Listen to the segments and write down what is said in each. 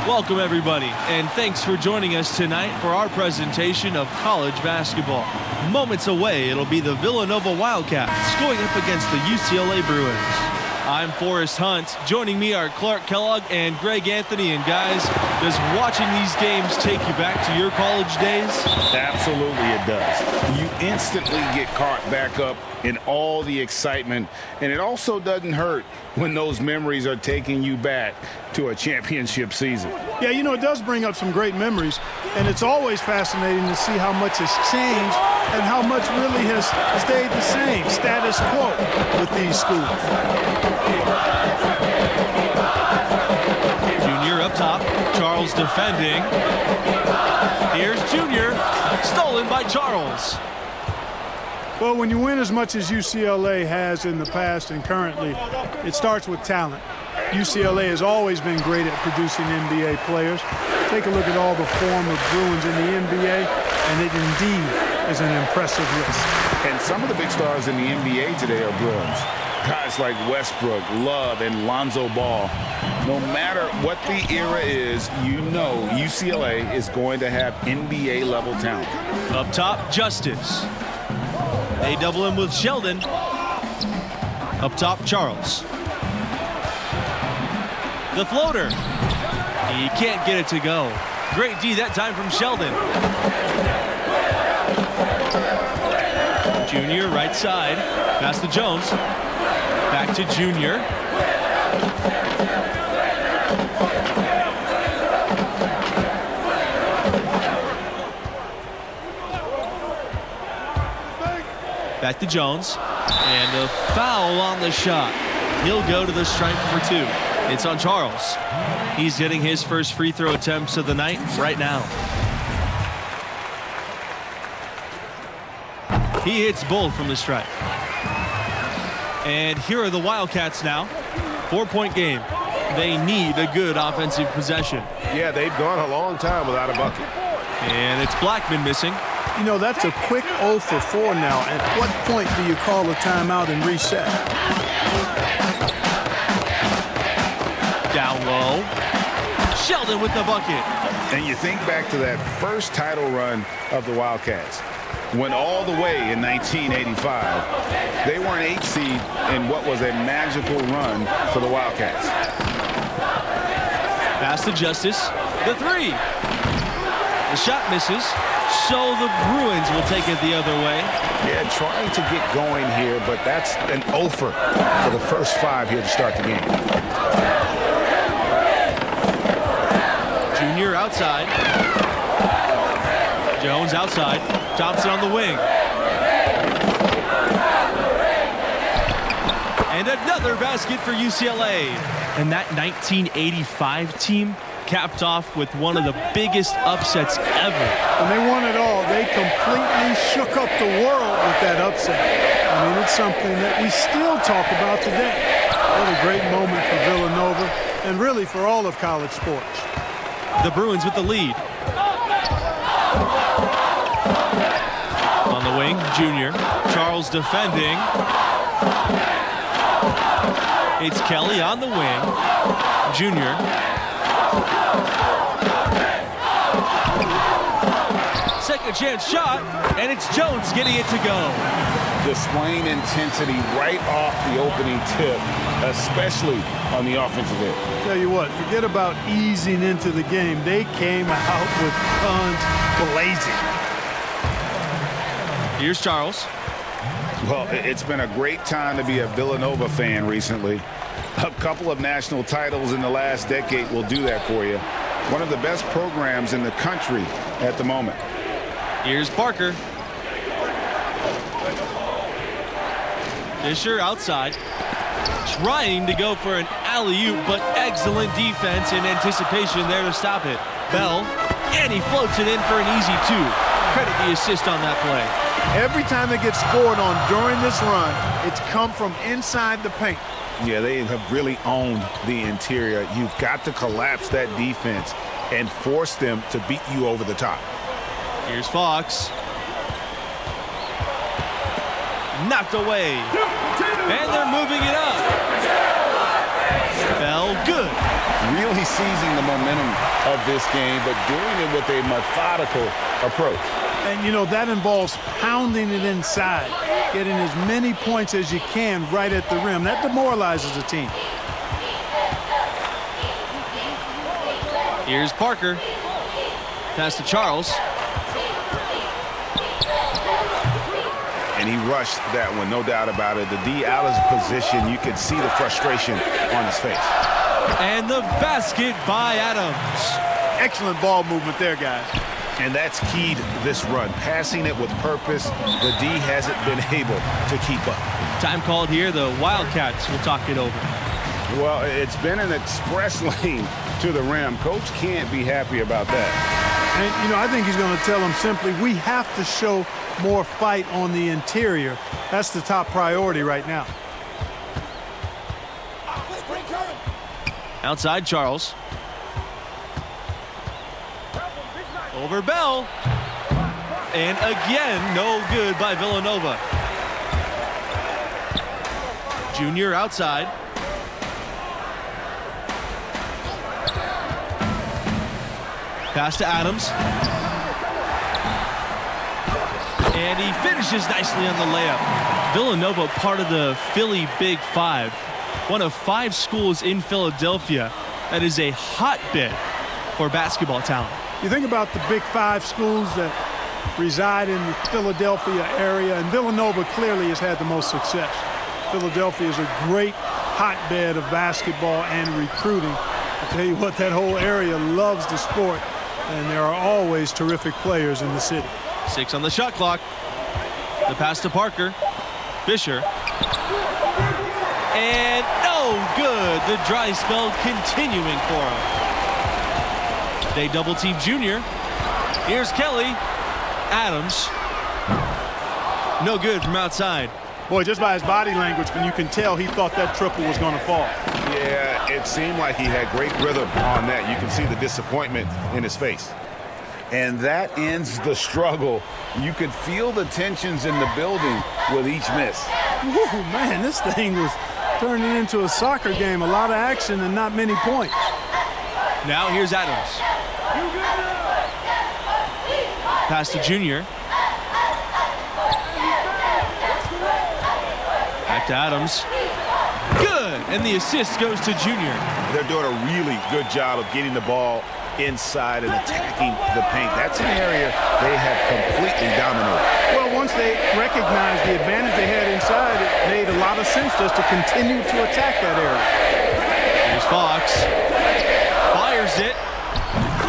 Welcome, everybody, and thanks for joining us tonight for our presentation of college basketball. Moments away, it'll be the Villanova Wildcats going up against the UCLA Bruins. I'm Forrest Hunt. Joining me are Clark Kellogg and Greg Anthony. And guys, does watching these games take you back to your college days? Absolutely it does. You instantly get caught back up in all the excitement, and it also doesn't hurt when those memories are taking you back to a championship season. Yeah, you know, it does bring up some great memories, and it's always fascinating to see how much has changed and how much really has stayed the same, status quo, with these schools. Junior up top, Charles defending. Here's Junior, stolen by Charles. Well, when you win as much as UCLA has in the past and currently, it starts with talent. UCLA has always been great at producing NBA players. Take a look at all the form of Bruins in the NBA, and it indeed is an impressive list. And some of the big stars in the NBA today are Bruins. Guys like Westbrook, Love, and Lonzo Ball. No matter what the era is, you know UCLA is going to have NBA-level talent. Up top, Justice. They double him with Sheldon. Up top, Charles. The floater. He can't get it to go. Great D that time from Sheldon. Junior, right side. Pass to Jones. Back to Junior. Back to Jones. And a foul on the shot. He'll go to the stripe for two. It's on Charles. He's getting his first free throw attempts of the night right now. He hits both from the stripe. And here are the Wildcats now. 4-point game. They need a good offensive possession. Yeah, they've gone a long time without a bucket. And it's Blackman missing. You know, that's a quick 0 for 4 now. At what point do you call a timeout and reset? Down low. Sheldon with the bucket. And you think back to that first title run of the Wildcats. Went all the way in 1985. They were an 8 seed in what was a magical run for the Wildcats. Pass to Justice. The three. The shot misses. So the Bruins will take it the other way. Yeah, trying to get going here, but that's an offer for the first 5 here to start the game. Junior outside. Jones outside. Thompson on the wing. And another basket for UCLA. And that 1985 team capped off with one of the biggest upsets ever. And they won it all. They completely shook up the world with that upset. I mean, it's something that we still talk about today. What a great moment for Villanova and really for all of college sports. The Bruins with the lead. On the wing, Junior. Charles defending. It's Kelly on the wing. Junior. Second chance shot, and it's Jones getting it to go. Displaying intensity right off the opening tip, especially on the offensive end. Tell you what, forget about easing into the game. They came out with guns blazing. Here's Charles. Well, it's been a great time to be a Villanova fan recently. A couple of national titles in the last decade will do that for you. One of the best programs in the country at the moment. Here's Parker. Fisher outside. Trying to go for an alley-oop, but excellent defense and anticipation there to stop it. Bell, and he floats it in for an easy two. Credit the assist on that play. Every time they get scored on during this run, it's come from inside the paint. Yeah, they have really owned the interior. You've got to collapse that defense and force them to beat you over the top. Here's Fox. Knocked away. And they're moving it up. Fell good. Really seizing the momentum of this game, but doing it with a methodical approach. And, you know, that involves pounding it inside, getting as many points as you can right at the rim. That demoralizes a team. Here's Parker. Pass to Charles. And he rushed that one, no doubt about it. The D out of position, you could see the frustration on his face. And the basket by Adams. Excellent ball movement there, guys. And that's keyed this run. Passing it with purpose, the D hasn't been able to keep up. Time called here. The Wildcats will talk it over. Well, it's been an express lane to the rim. Coach can't be happy about that. And, you know, I think he's going to tell them simply, we have to show more fight on the interior. That's the top priority right now. Outside Charles. Over Bell. And again, no good by Villanova. Junior outside. Pass to Adams. And he finishes nicely on the layup. Villanova, part of the Philly Big Five. One of 5 schools in Philadelphia that is a hotbed for basketball talent. You think about the Big Five schools that reside in the Philadelphia area, and Villanova clearly has had the most success. Philadelphia is a great hotbed of basketball and recruiting. I tell you what, that whole area loves the sport, and there are always terrific players in the city. 6 on the shot clock. The pass to Parker. Fisher. And no good. The dry spell continuing for him. They double team Junior. Here's Kelly. Adams. No good from outside. Boy, just by his body language, you can tell he thought that triple was going to fall. Yeah, it seemed like he had great rhythm on that. You can see the disappointment in his face. And that ends the struggle. You could feel the tensions in the building with each miss. Woo, man, this thing was turning into a soccer game. A lot of action and not many points. Now here's Adams. Pass to Junior. Back to Adams. Good. And the assist goes to Junior. They're doing a really good job of getting the ball inside and attacking the paint. That's an area they have completely dominated. Well, once they recognized the advantage they had inside, it made a lot of sense just to continue to attack that area. Here's Fox. Fires it.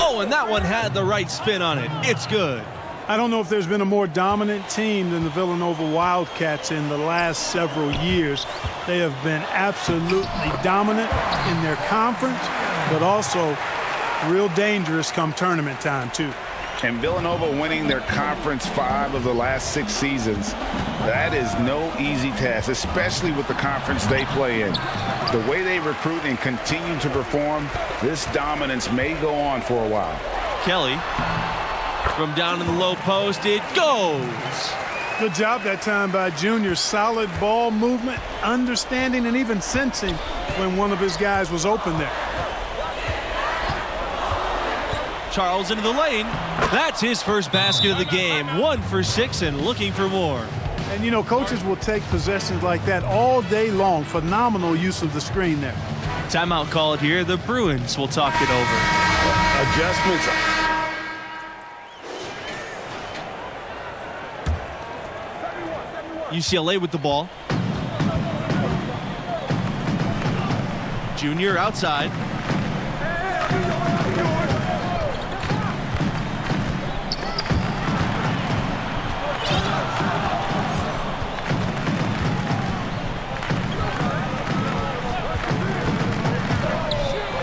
Oh, and that one had the right spin on it. It's good. I don't know if there's been a more dominant team than the Villanova Wildcats in the last several years. They have been absolutely dominant in their conference, but also real dangerous come tournament time, too. And Villanova winning their conference 5 of the last 6 seasons. That is no easy task, especially with the conference they play in. The way they recruit and continue to perform, this dominance may go on for a while. Kelly from down in the low post. It goes. Good job that time by Junior. Solid ball movement, understanding, and even sensing when one of his guys was open there. Charles into the lane. That's his first basket of the game. 1 for 6 and looking for more. And, you know, coaches will take possessions like that all day long. Phenomenal use of the screen there. Timeout called here. The Bruins will talk it over. Adjustments. UCLA with the ball. Junior outside.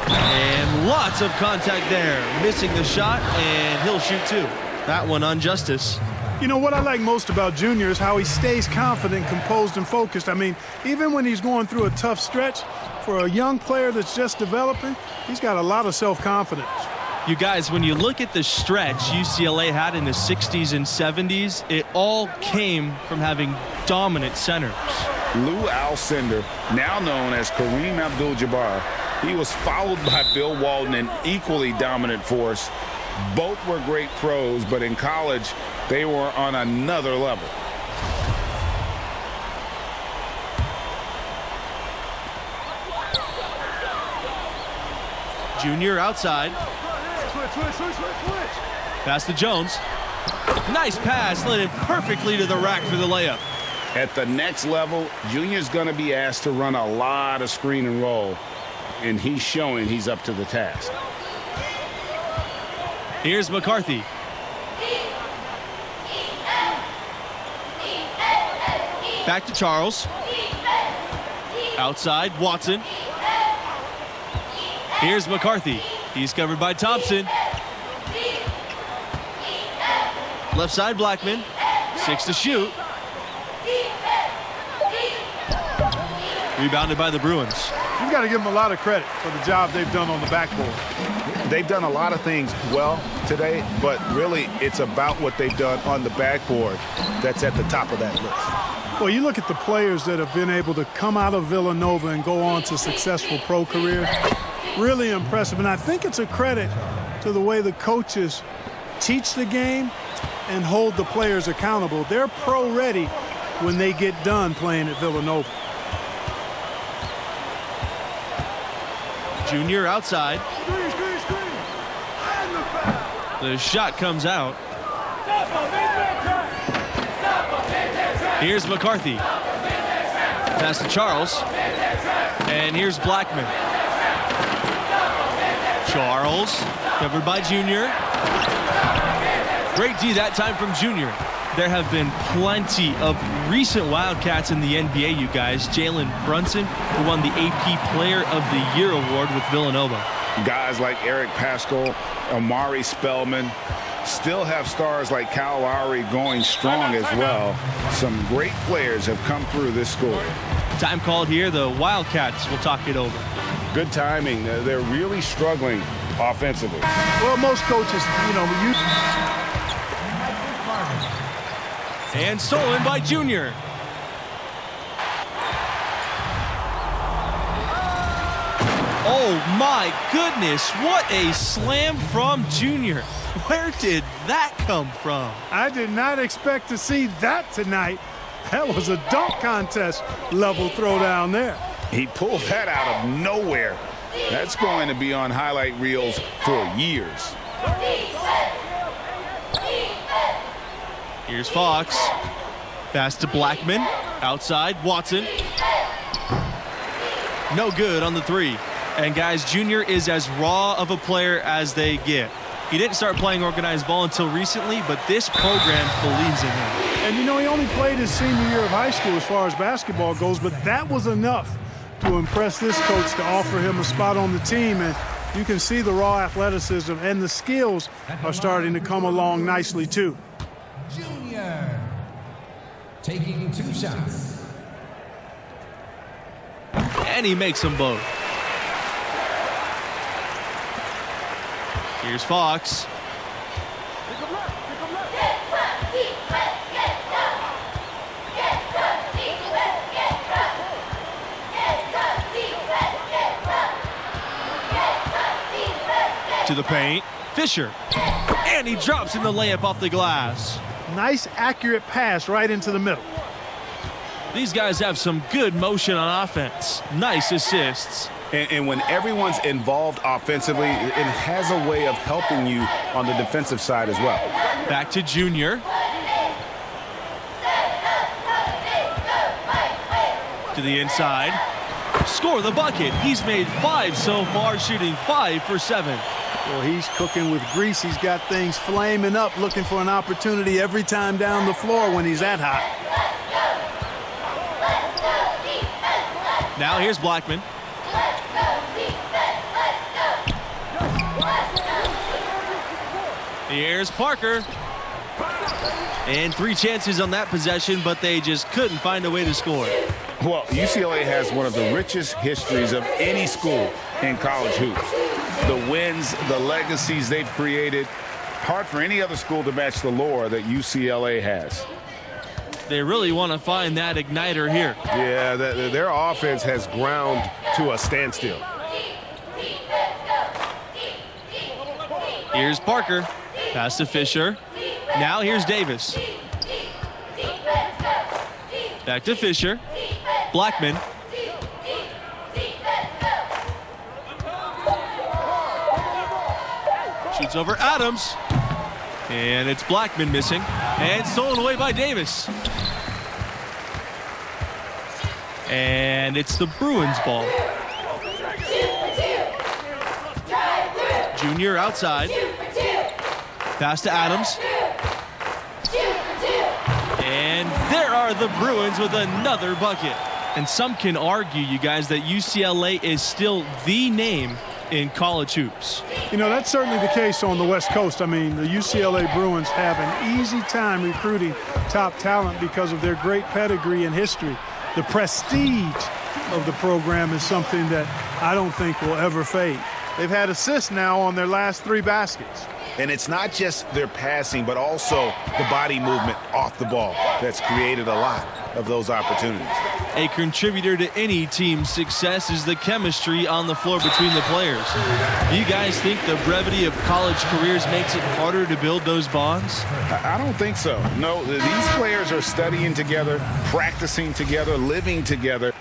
And lots of contact there. Missing the shot, and he'll shoot 2. That one on Justice. You know, what I like most about Junior is how he stays confident, composed, and focused. I mean, even when he's going through a tough stretch, for a young player that's just developing, he's got a lot of self-confidence. You guys, when you look at the stretch UCLA had in the 60s and 70s, it all came from having dominant centers. Lou Alcindor, now known as Kareem Abdul-Jabbar. He was followed by Bill Walton, an equally dominant force. Both were great pros, but in college, they were on another level. Junior outside. Pass to Jones. Nice pass, led it perfectly to the rack for the layup. At the next level, Junior's going to be asked to run a lot of screen and roll, and he's showing he's up to the task. Here's McCarthy. Back to Charles. Outside, Watson. Here's McCarthy. He's covered by Thompson. Left side, Blackman. 6 to shoot. Rebounded by the Bruins. You've got to give them a lot of credit for the job they've done on the backboard. They've done a lot of things well today, but really it's about what they've done on the backboard that's at the top of that list. Well, you look at the players that have been able to come out of Villanova and go on to successful pro careers. Really impressive, and I think it's a credit to the way the coaches teach the game and hold the players accountable. They're pro-ready when they get done playing at Villanova. Junior outside. The shot comes out. Here's McCarthy. Pass to Charles. And here's Blackman. Charles, covered by Junior. Great D that time from Junior. There have been plenty of recent Wildcats in the NBA, you guys. Jalen Brunson, who won the AP Player of the Year award with Villanova. Guys like Eric Paschal, Amari Spellman, still have stars like Kyle Lowry going strong as well. Some great players have come through this school. Time called here. The Wildcats will talk it over. Good timing. They're really struggling offensively. Well, most coaches, And stolen by Junior. Oh my goodness, what a slam from Junior. Where did that come from? I did not expect to see that tonight. That was a dunk contest level throwdown there. He pulled that out of nowhere. That's going to be on highlight reels for years. Here's Fox. Pass to Blackman. Outside, Watson. No good on the three. And guys, Junior is as raw of a player as they get. He didn't start playing organized ball until recently, but this program believes in him. And he only played his senior year of high school as far as basketball goes, but that was enough to impress this coach to offer him a spot on the team. And you can see the raw athleticism and the skills are starting to come along nicely too. Junior taking 2 shots. And he makes them both. Here's Fox. To the paint. Fisher. And he drops in the layup off the glass. Nice, accurate pass right into the middle. These guys have some good motion on offense. Nice assists. And when everyone's involved offensively, it has a way of helping you on the defensive side as well. Back to Junior. To the inside. Score the bucket. He's made 5 so far, shooting 5 for 7. Well, he's cooking with grease. He's got things flaming up, looking for an opportunity every time down the floor when he's that hot. Now here's Blackman. Here's Parker. And 3 chances on that possession, but they just couldn't find a way to score. Well, UCLA has one of the richest histories of any school in college hoops. The wins, the legacies they've created, hard for any other school to match the lore that UCLA has. They really want to find that igniter here. Yeah, their offense has ground to a standstill. Here's Parker. Pass to Fisher. Now here's Davis. Back to Fisher. Blackman. Shoots over Adams. And it's Blackman missing. And stolen away by Davis. And it's the Bruins ball. Junior outside. Pass to Adams. And there are the Bruins with another bucket. And some can argue, you guys, that UCLA is still the name in college hoops. You know, that's certainly the case on the West Coast. I mean, the UCLA Bruins have an easy time recruiting top talent because of their great pedigree and history. The prestige of the program is something that I don't think will ever fade. They've had assists now on their last 3 baskets. And it's not just their passing, but also the body movement off the ball that's created a lot of those opportunities. A contributor to any team's success is the chemistry on the floor between the players. Do you guys think the brevity of college careers makes it harder to build those bonds? I don't think so. No, these players are studying together, practicing together, living together.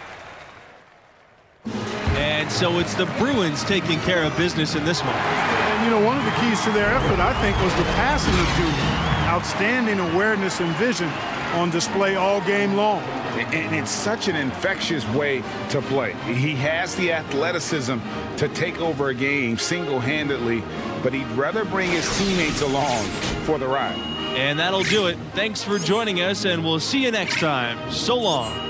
And so it's the Bruins taking care of business in this one. And, you know, one of the keys to their effort, I think, was the passing of Junior. Outstanding awareness and vision on display all game long. And it's such an infectious way to play. He has the athleticism to take over a game single-handedly, but he'd rather bring his teammates along for the ride. And that'll do it. Thanks for joining us, and we'll see you next time. So long.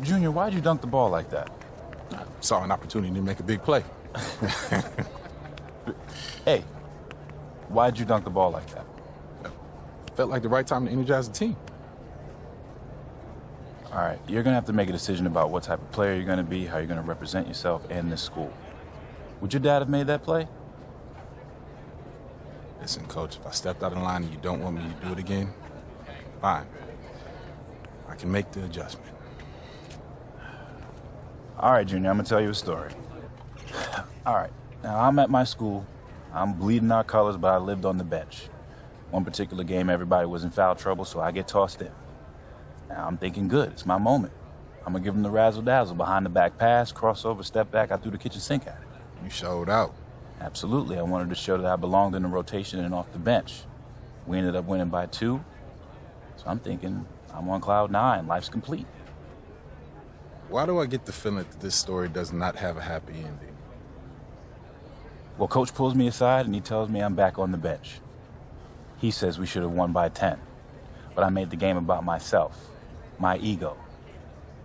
Junior, why'd you dunk the ball like that? Saw an opportunity to make a big play. Hey, why'd you dunk the ball like that? Felt like the right time to energize the team. All right, you're going to have to make a decision about what type of player you're going to be, how you're going to represent yourself and this school. Would your dad have made that play? Listen, Coach, if I stepped out of line and you don't want me to do it again, fine. I can make the adjustment. All right, Junior, I'm going to tell you a story. All right, now I'm at my school. I'm bleeding our colors, but I lived on the bench. One particular game, everybody was in foul trouble, so I get tossed in. Now I'm thinking, good, it's my moment. I'm going to give them the razzle-dazzle, behind the back pass, crossover, step back, I threw the kitchen sink at it. You showed out. Absolutely, I wanted to show that I belonged in the rotation and off the bench. We ended up winning by 2, so I'm thinking I'm on cloud 9, life's complete. Why do I get the feeling that this story does not have a happy ending? Well, Coach pulls me aside and he tells me I'm back on the bench. He says we should have won by 10, but I made the game about myself, my ego.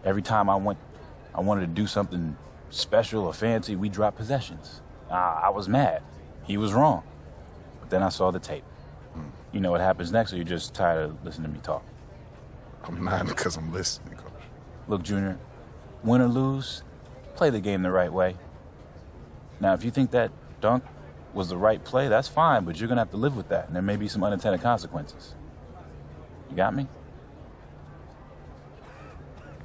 Every time I wanted to do something special or fancy, we dropped possessions. I was mad. He was wrong. But then I saw the tape. You know what happens next, or you're just tired of listening to me talk? I'm not because I'm listening, Coach. Look, Junior, win or lose, play the game the right way. Now, if you think that dunk was the right play, that's fine, but you're going to have to live with that, and there may be some unintended consequences. You got me?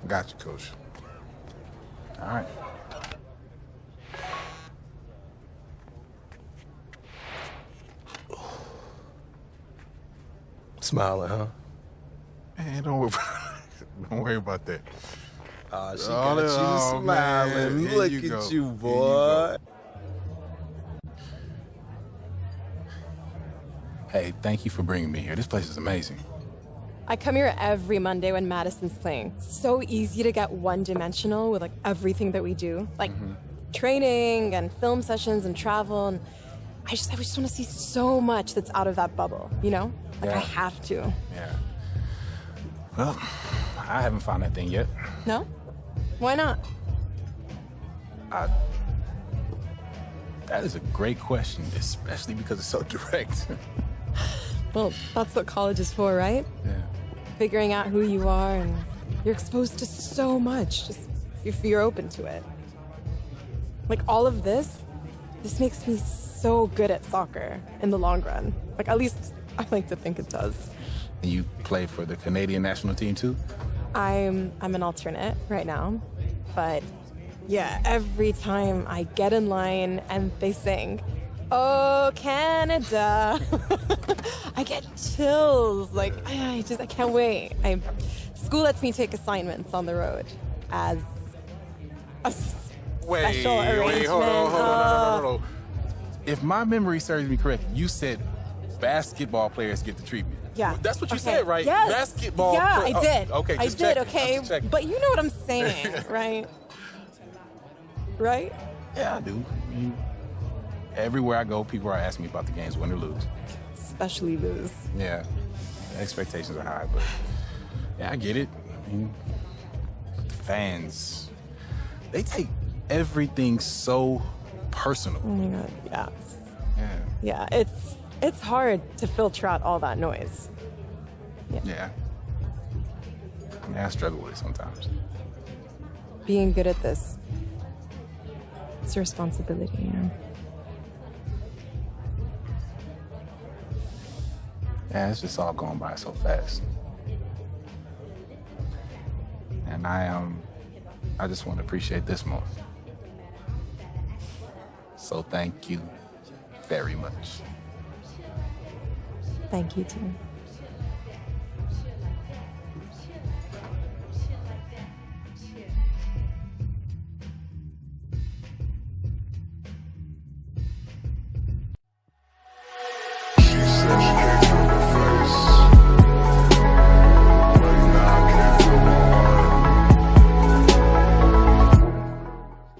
Got you, Coach. All right. Smiling, huh? Man, don't worry about that. She got you smiling. Man. Look You at go. you, boy. Hey, thank you for bringing me here. This place is amazing. I come here every Monday when Madison's playing. So easy to get one-dimensional with like everything that we do, like training and film sessions and travel. And I just want to see so much that's out of that bubble, you know? Like I have to. Yeah. Well, I haven't found that thing yet. No? Why not? That is a great question, especially because it's so direct. Well, that's what college is for, right? Yeah. Figuring out who you are, and you're exposed to so much, just if you're open to it. Like all of this makes me so good at soccer in the long run. Like at least I like to think it does. And you play for the Canadian national team too? I'm an alternate right now, but yeah, every time I get in line and they sing, "Oh, Canada," I get chills. Like I can't wait. School lets me take assignments on the road as a special arrangement. Hold on. No. If my memory serves me correct, you said basketball players get the treatment. Yeah. That's what you said, right? Yes. Basketball. Yeah, I did. Okay, I just did. checking. Okay, I'm just checking. but you know what I'm saying, right? Right? Yeah, I do. Everywhere I go, people are asking me about the games, win or lose. Especially lose. Yeah, expectations are high, but yeah, I get it. I mean, the fans, they take everything so personal. Oh my God, yes. Yeah. Yeah, it's hard to filter out all that noise. Yeah. I struggle with it sometimes. Being good at this, it's a responsibility, you know? Yeah, it's just all going by so fast. And I just want to appreciate this more. So thank you very much. Thank you, too. She said she came from